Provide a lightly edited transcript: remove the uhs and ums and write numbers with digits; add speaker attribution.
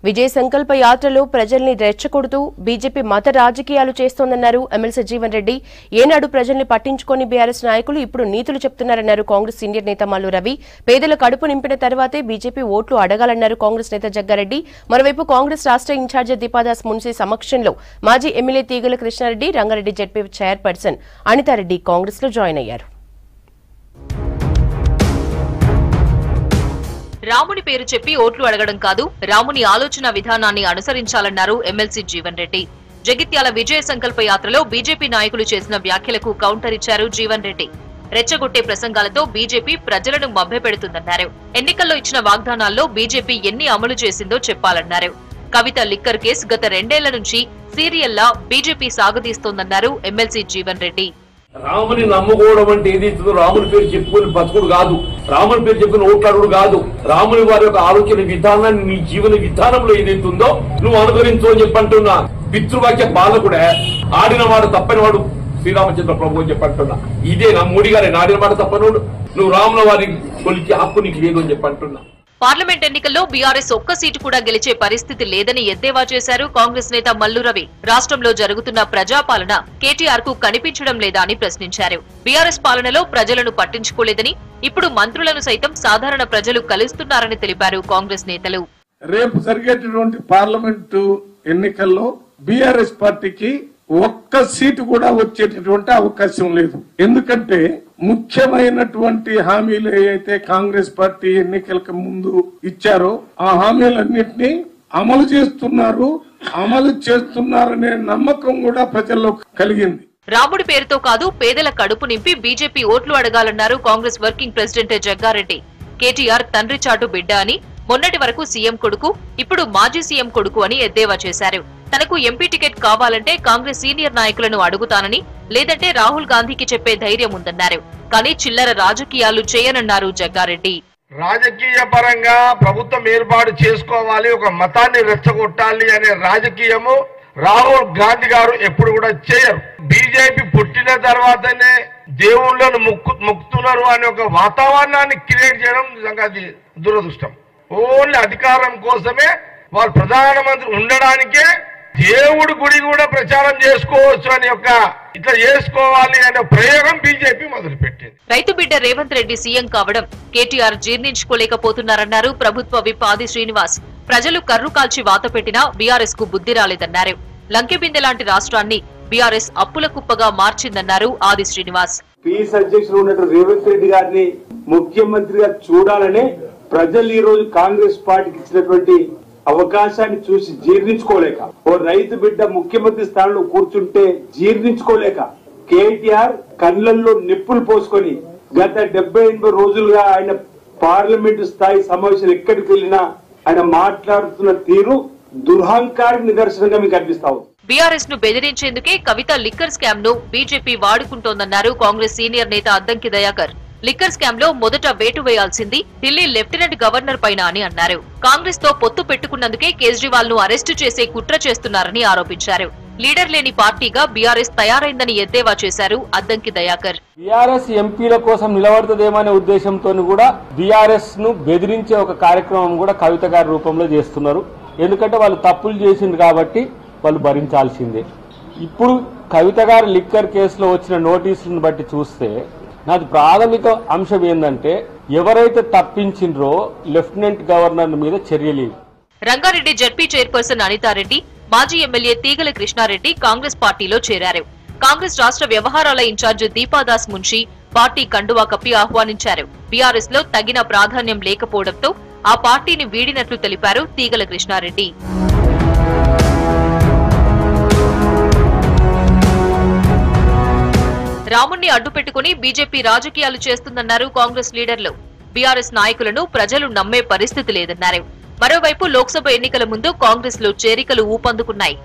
Speaker 1: విజయ సంకల్ప యాత్రలో ప్రజల్ని రెచ్చగొడుతూ బీజేపీ మత రాజకీయాలు చేస్తోందన్నారు ఎమ్మెల్సీ జీవన్ రెడ్డి. ఏనాడు ప్రజల్ని పట్టించుకోని బీఆర్ఎస్ నాయకులు ఇప్పుడు నీతులు చెప్తున్నారన్నారు కాంగ్రెస్ సీనియర్ నేత మల్లు రవి. పేదల కడుపు నింపిన తర్వాతే బీజేపీ ఓట్లు అడగాలన్నారు కాంగ్రెస్ నేత జగ్గారెడ్డి. మరోవైపు కాంగ్రెస్ రాష్ట్ర ఇన్ఛార్జి దీపాదాస్ మున్షి సమక్షంలో మాజీ ఎమ్మెల్యే తీగల కృష్ణారెడ్డి, రంగారెడ్డి జెడ్పీ చైర్పర్సన్ అనితారెడ్డి కాంగ్రెస్ లో జాయిన్ అయ్యారు.
Speaker 2: రాముని పేరు చెప్పి ఓట్లు అడగడం కాదు, రాముని ఆలోచన విధానాన్ని అనుసరించాలన్నారు ఎమ్మెల్సీ జీవన్ రెడ్డి. జగిత్యాల విజయ సంకల్ప యాత్రలో బీజేపీ నాయకులు చేసిన వ్యాఖ్యలకు కౌంటర్ ఇచ్చారు జీవన్ రెడ్డి. రెచ్చగొట్టే ప్రసంగాలతో బీజేపీ ప్రజలను మభ్యపెడుతుందన్నారు. ఎన్నికల్లో ఇచ్చిన వాగ్దానాల్లో బీజేపీ ఎన్ని అమలు చేసిందో చెప్పాలన్నారు. కవిత లిక్కర్ కేసు గత 2 ఏళ్ల నుంచి సీరియల్లా బీజేపీ సాగదీస్తోందన్నారు ఎమ్మెల్సీ జీవన్ రెడ్డి.
Speaker 3: రాముని నమ్ముకోవడం అంటే ఏదైతుందో రాముని పేరు చెప్పుకుని బతుకుడు కాదు, రాముని పేరు చెప్పుకుని ఓట్లాడు కాదు. రాముని వారి యొక్క ఆలోచన విధానాన్ని నీ జీవన విధానంలో ఏదైతుందో నువ్వు అనుకరించు అని చెప్పంటున్నా. పితృవాక్య పాలకుడే ఆడిన వాడు తప్పని వాడు శ్రీరామచంద్ర ప్రభు అని చెప్పంటున్నా. ఇదే నా మోడీ గారే ఆడిన మాట తప్పనోడు, నువ్వు రాముల వారి కొలిచే హక్కు నీకు లేదు అని చెప్పంటున్నా.
Speaker 2: పార్లమెంట్ ఎన్నికల్లో బీఆర్ఎస్ ఒక్క సీటు కూడా గెలిచే పరిస్థితి లేదని ఎద్దేవా చేశారు కాంగ్రెస్ నేత మల్లు రవి. రాష్ట్రంలో జరుగుతున్న ప్రజాపాలన కేటీఆర్ కు కనిపించడం లేదా అని ప్రశ్నించారు. బీఆర్ఎస్ పాలనలో ప్రజలను పట్టించుకోలేదని, ఇప్పుడు మంత్రులను సైతం సాధారణ ప్రజలు కలుస్తున్నారని తెలిపారు కాంగ్రెస్ నేతలు.
Speaker 4: రేపు జరిగేటటువంటి పార్లమెంటు ఎన్నికల్లో బీఆర్ఎస్ పార్టీకి ఒక్క సీటు కూడా వచ్చేటటువంటి అవకాశం లేదు. ఎందుకంటే ముఖ్యమైనటువంటి హామీలు ఏవైతే కాంగ్రెస్ పార్టీ ఎన్నికలకు ముందు ఇచ్చారో ఆ హామీలన్నింటినీ అమలు చేస్తున్నారనే నమ్మకం కూడా ప్రజల్లో కలిగింది.
Speaker 2: రాముడి పేరుతో కాదు, పేదల కడుపు నింపి బీజేపీ ఓట్లు అడగాలన్నారు కాంగ్రెస్ వర్కింగ్ ప్రెసిడెంట్ జగ్గారెడ్డి. కేటీఆర్ తండ్రి చాటు బిడ్డ అని, మొన్నటి వరకు సీఎం కొడుకు, ఇప్పుడు మాజీ సీఎం కొడుకు అని ఎద్దేవా చేశారు. తనకు ఎంపీ టికెట్ కావాలంటే కాంగ్రెస్ సీనియర్ నాయకులను అడుగుతానని, లేదంటే రాహుల్ గాంధీకి చెప్పే ధైర్యం ఉందన్నారు. కానీ చిల్లర రాజకీయాలు చేయనన్నారు జగ్గారెడ్డి.
Speaker 5: రాజకీయ పరంగా ప్రభుత్వం ఏర్పాటు చేసుకోవాలి, ఒక మతాన్ని రెచ్చగొట్టాలి అనే రాజకీయము రాహుల్ గాంధీ గారు ఎప్పుడు కూడా చేయరు. బీజేపీ పుట్టిన తర్వాతనే దేవుళ్లను మొక్కుతున్నారు అనే ఒక వాతావరణాన్ని క్రియేట్ చేయడం నిజంగా అది దురదృష్టం. ఓన్లీ అధికారం కోసమే వాళ్ళు ప్రధానమంత్రి ఉండడానికే దేవుడి గుడి కూడా ప్రచారం చేసుకోవచ్చు అని ఇట్లా చేసుకోవాలి అనే ప్రయోగం బీజేపీ మొదలుపెట్టింది.
Speaker 2: రైతు బిడ్డ రేవంత్ రెడ్డి సీఎం కావడం కేటీఆర్ జీర్ణించుకోలేకపోతున్నారన్నారు ప్రభుత్వ విప్ ఆది శ్రీనివాస్. ప్రజలు కర్రు కాల్చి వాత పెట్టినా బీఆర్ఎస్ కు బుద్ధి రాలేదన్నారు. లంకెబిందె లాంటి రాష్ట్రాన్ని బీఆర్ఎస్ అప్పుల కుప్పగా మార్చిందన్నారు ఆది శ్రీనివాస్.
Speaker 6: పీఎస్ అధ్యక్షుడు ఉన్నట్టు రేవంత్ రెడ్డి గారిని ముఖ్యమంత్రిగా చూడాలని ప్రజలు ఈ రోజు కాంగ్రెస్ పార్టీకి ఇచ్చినటువంటి అవకాశాన్ని చూసి జీర్ణించుకోలేక, ఓ రైతు బిడ్డ ముఖ్యమంత్రి స్థానంలో కూర్చుంటే జీర్ణించుకోలేక కేటీఆర్ కళ్లల్లో నిప్పులు పోసుకొని గత 70-80 రోజులుగా ఆయన పార్లమెంటు స్థాయి సమావేశాలు ఎక్కడికి వెళ్ళినా ఆయన మాట్లాడుతున్న తీరు దురహంకార నిదర్శనంగా మీకు కనిపిస్తా ఉంది.
Speaker 2: బీఆర్ఎస్ ను బెదిరించేందుకే కవిత లిక్కర్ స్కామ్ ను బీజేపీ వాడుకుంటోందన్నారు కాంగ్రెస్ సీనియర్ నేత అద్దంకి దయాకర్. లిక్కర్ స్కామ్ లో మొదట వేటు వేయాల్సింది ఢిల్లీ లెఫ్టినెంట్ గవర్నర్ పైన అని అన్నారు. కాంగ్రెస్ తో పొత్తు పెట్టుకున్నందుకే కేజ్రీవాల్ ను అరెస్టు చేసే కుట్ర చేస్తున్నారని ఆరోపించారు. లీడర్ లేని పార్టీగా బీఆర్ఎస్ తయారైందని ఎద్దేవా చేశారు అద్దంకి దయాకర్.
Speaker 7: బీఆర్ఎస్ ఎంపీల కోసం నిలబడుతుందేమనే ఉద్దేశంతో కూడా బీఆర్ఎస్ ను బెదిరించే ఒక కార్యక్రమం కూడా కవిత గారి రూపంలో చేస్తున్నారు. ఎందుకంటే వాళ్ళు తప్పులు చేసింది కాబట్టి వాళ్ళు భరించాల్సిందే. ఇప్పుడు కవిత గారి లిక్కర్ కేసులో వచ్చిన నోటీసులను బట్టి చూస్తే నాది ప్రాథమిక అంశం ఏంటంటే ఎవరైతే తప్పించిండ్రో లెఫ్టినెంట్ గవర్నర్ మీద చర్యలేదు.
Speaker 2: రంగారెడ్డి జెడ్పీ చైర్పర్సన్ అనితారెడ్డి, మాజీ ఎమ్మెల్యే తీగల కృష్ణారెడ్డి కాంగ్రెస్ పార్టీలో చేరారు. కాంగ్రెస్ రాష్ట్ర వ్యవహారాల ఇన్ఛార్జ్ దీపాదాస్ మున్షి పార్టీ కండువా కప్పి ఆహ్వానించారు. బీఆర్ఎస్ లో తగిన ప్రాధాన్యం లేకపోవడంతో ఆ పార్టీని వీడినట్లు తెలిపారు తీగల కృష్ణారెడ్డి. రాముణ్ణి అడ్డుపెట్టుకుని బీజేపీ రాజకీయాలు చేస్తుందన్నారు కాంగ్రెస్ లీడర్లు. బీఆర్ఎస్ నాయకులను ప్రజలు నమ్మే పరిస్థితి లేదన్నారు. మరోవైపు లోక్సభ ఎన్నికల ముందు కాంగ్రెస్ లో చేరికలు ఊపందుకున్నాయి.